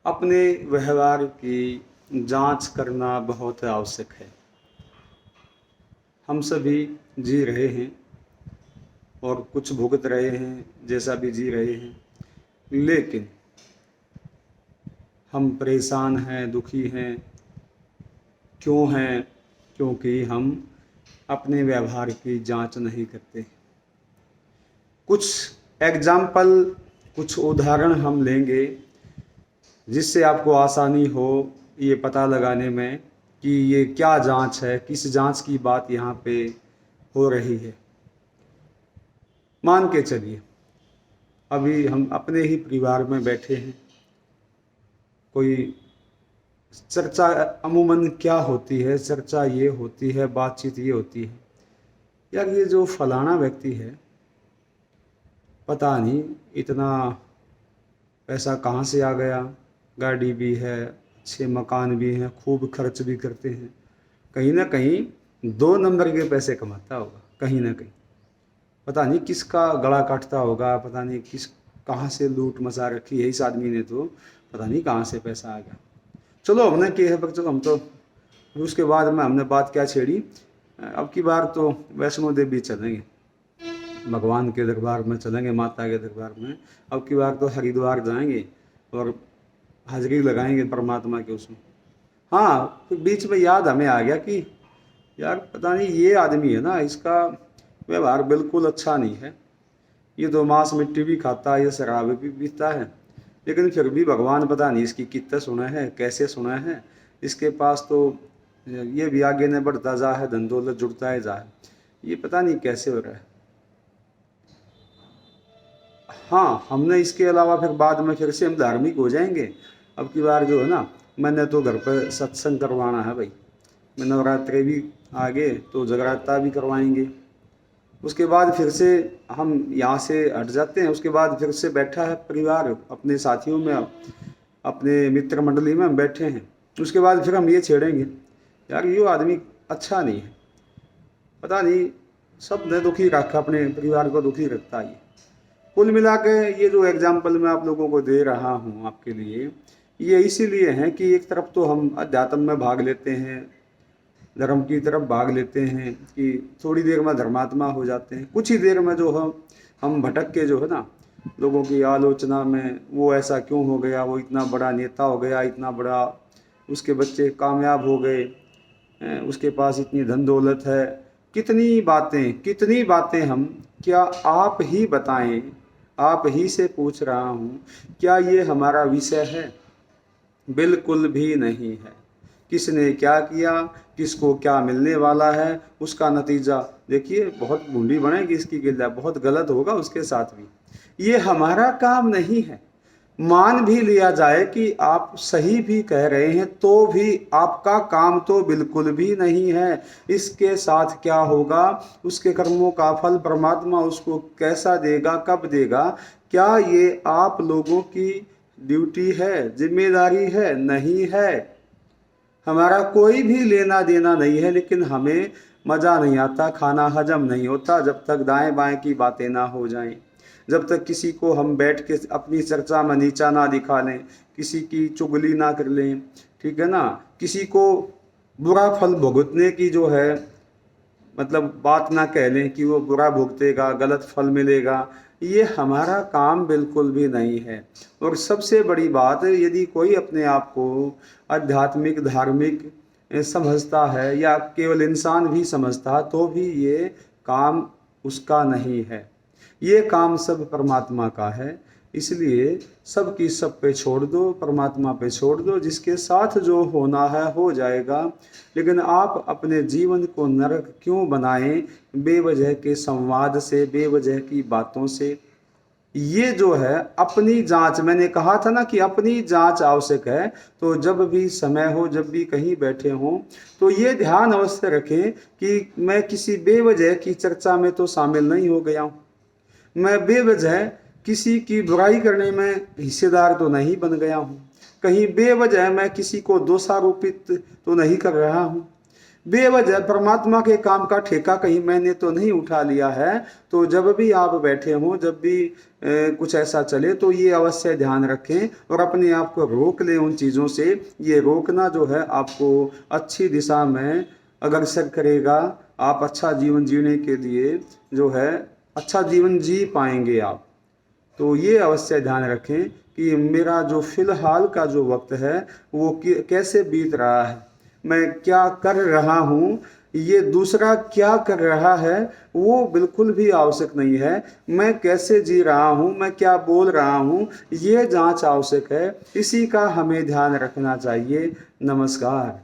अपने व्यवहार की जांच करना बहुत आवश्यक है। हम सभी जी रहे हैं और कुछ भुगत रहे हैं, जैसा भी जी रहे हैं, लेकिन हम परेशान हैं, दुखी हैं। क्यों हैं? क्योंकि हम अपने व्यवहार की जांच नहीं करते। कुछ एग्जाम्पल, कुछ उदाहरण हम लेंगे जिससे आपको आसानी हो ये पता लगाने में कि ये क्या जांच है, किस जांच की बात यहाँ पे हो रही है। मान के चलिए, अभी हम अपने ही परिवार में बैठे हैं। कोई चर्चा अमूमन क्या होती है? चर्चा ये होती है, बातचीत ये होती है, यार ये जो फलाना व्यक्ति है, पता नहीं इतना पैसा कहाँ से आ गया। गाड़ी भी है, अच्छे मकान भी हैं, खूब खर्च भी करते हैं। कहीं ना कहीं 2 नंबर के पैसे कमाता होगा, कहीं ना कहीं। पता नहीं किसका गला काटता होगा, पता नहीं किस कहाँ से लूट मचा रखी है इस आदमी ने, तो पता नहीं कहाँ से पैसा आ गया। चलो हमने किया है, पर चलो हम तो उसके बाद में हमने बात क्या छेड़ी, अब की बार तो वैष्णो देवी चलेंगे, भगवान के दरबार में चलेंगे, माता के दरबार में। अब की बार तो हरिद्वार जाएंगे और हाजिरी लगाएंगे परमात्मा के उसमें। हाँ, फिर बीच में याद हमें आ गया कि यार पता नहीं ये आदमी है ना, इसका व्यवहार बिल्कुल अच्छा नहीं है। ये तो मांस मिट्टी भी खाता है, ये शराब भी पीता है, लेकिन फिर भी भगवान पता नहीं इसकी कितना सुना है, कैसे सुना है। इसके पास तो ये भी आगे न बढ़ता जा है, धन दौलत जुड़ता है जा है, ये पता नहीं कैसे हो रहा है। हाँ, हमने इसके अलावा फिर बाद में फिर से हम धार्मिक हो जाएंगे। अब की बार जो है ना, मैंने तो घर पर सत्संग करवाना है भाई। मैं नवरात्रि भी आगे तो जगराता भी करवाएंगे। उसके बाद फिर से हम यहाँ से हट जाते हैं। उसके बाद फिर से बैठा है परिवार अपने साथियों में, अपने मित्र मंडली में हम बैठे हैं। उसके बाद फिर हम ये छेड़ेंगे, यार ये आदमी अच्छा नहीं है, पता नहीं सब ने दुखी रखा, अपने परिवार को दुखी रखता है। कुल मिला के ये जो एग्जाम्पल मैं आप लोगों को दे रहा हूँ आपके लिए, ये इसीलिए है कि एक तरफ तो हम अध्यात्म में भाग लेते हैं, धर्म की तरफ भाग लेते हैं कि थोड़ी देर में धर्मात्मा हो जाते हैं, कुछ ही देर में जो हम भटक के जो है ना, लोगों की आलोचना में, वो ऐसा क्यों हो गया, वो इतना बड़ा नेता हो गया, इतना बड़ा उसके बच्चे कामयाब हो गए, उसके पास इतनी धन दौलत है, कितनी बातें हम, क्या आप ही बताएं, आप ही से पूछ रहा हूँ, क्या ये हमारा विषय है? बिल्कुल भी नहीं है। किसने क्या किया, किसको क्या मिलने वाला है, उसका नतीजा देखिए, बहुत बूंदी बनेगी इसकी गिल्ला, बहुत गलत होगा उसके साथ भी। ये हमारा काम नहीं है। मान भी लिया जाए कि आप सही भी कह रहे हैं, तो भी आपका काम तो बिल्कुल भी नहीं है। इसके साथ क्या होगा, उसके कर्मों का फल परमात्मा उसको कैसा देगा, कब देगा, क्या ये आप लोगों की ड्यूटी है, जिम्मेदारी है? नहीं है। हमारा कोई भी लेना देना नहीं है, लेकिन हमें मज़ा नहीं आता, खाना हजम नहीं होता जब तक दाएं बाएं की बातें ना हो जाएं, जब तक किसी को हम बैठ के अपनी चर्चा में नीचा ना दिखा लें, किसी की चुगली ना कर लें, ठीक है ना, किसी को बुरा फल भुगतने की जो है मतलब बात ना कह लें कि वो बुरा भुगतेगा, गलत फल मिलेगा। ये हमारा काम बिल्कुल भी नहीं है। और सबसे बड़ी बात, यदि कोई अपने आप को आध्यात्मिक, धार्मिक समझता है, या केवल इंसान भी समझता, तो भी ये काम उसका नहीं है। ये काम सब परमात्मा का है। इसलिए सब की सब पे छोड़ दो, परमात्मा पे छोड़ दो, जिसके साथ जो होना है हो जाएगा। लेकिन आप अपने जीवन को नरक क्यों बनाएं बेवजह के संवाद से, बेवजह की बातों से? ये जो है अपनी जांच, मैंने कहा था ना कि अपनी जांच आवश्यक है। तो जब भी समय हो, जब भी कहीं बैठे हों, तो ये ध्यान अवश्य रखें कि मैं किसी बेवजह की चर्चा में तो शामिल नहीं हो गया हूँ, मैं बेवजह किसी की बुराई करने में हिस्सेदार तो नहीं बन गया हूँ, कहीं बेवजह मैं किसी को दोषारोपित तो नहीं कर रहा हूँ, बेवजह परमात्मा के काम का ठेका कहीं मैंने तो नहीं उठा लिया है। तो जब भी आप बैठे हों, जब भी कुछ ऐसा चले तो ये अवश्य ध्यान रखें और अपने आप को रोक लें उन चीज़ों से। ये रोकना जो है आपको अच्छी दिशा में अग्रसर करेगा। आप अच्छा जीवन जीने के लिए जो है अच्छा जीवन जी पाएंगे आप। तो ये अवश्य ध्यान रखें कि मेरा जो फिलहाल का जो वक्त है वो कैसे बीत रहा है, मैं क्या कर रहा हूँ, ये दूसरा क्या कर रहा है वो बिल्कुल भी आवश्यक नहीं है। मैं कैसे जी रहा हूँ, मैं क्या बोल रहा हूँ, ये जांच आवश्यक है। इसी का हमें ध्यान रखना चाहिए। नमस्कार।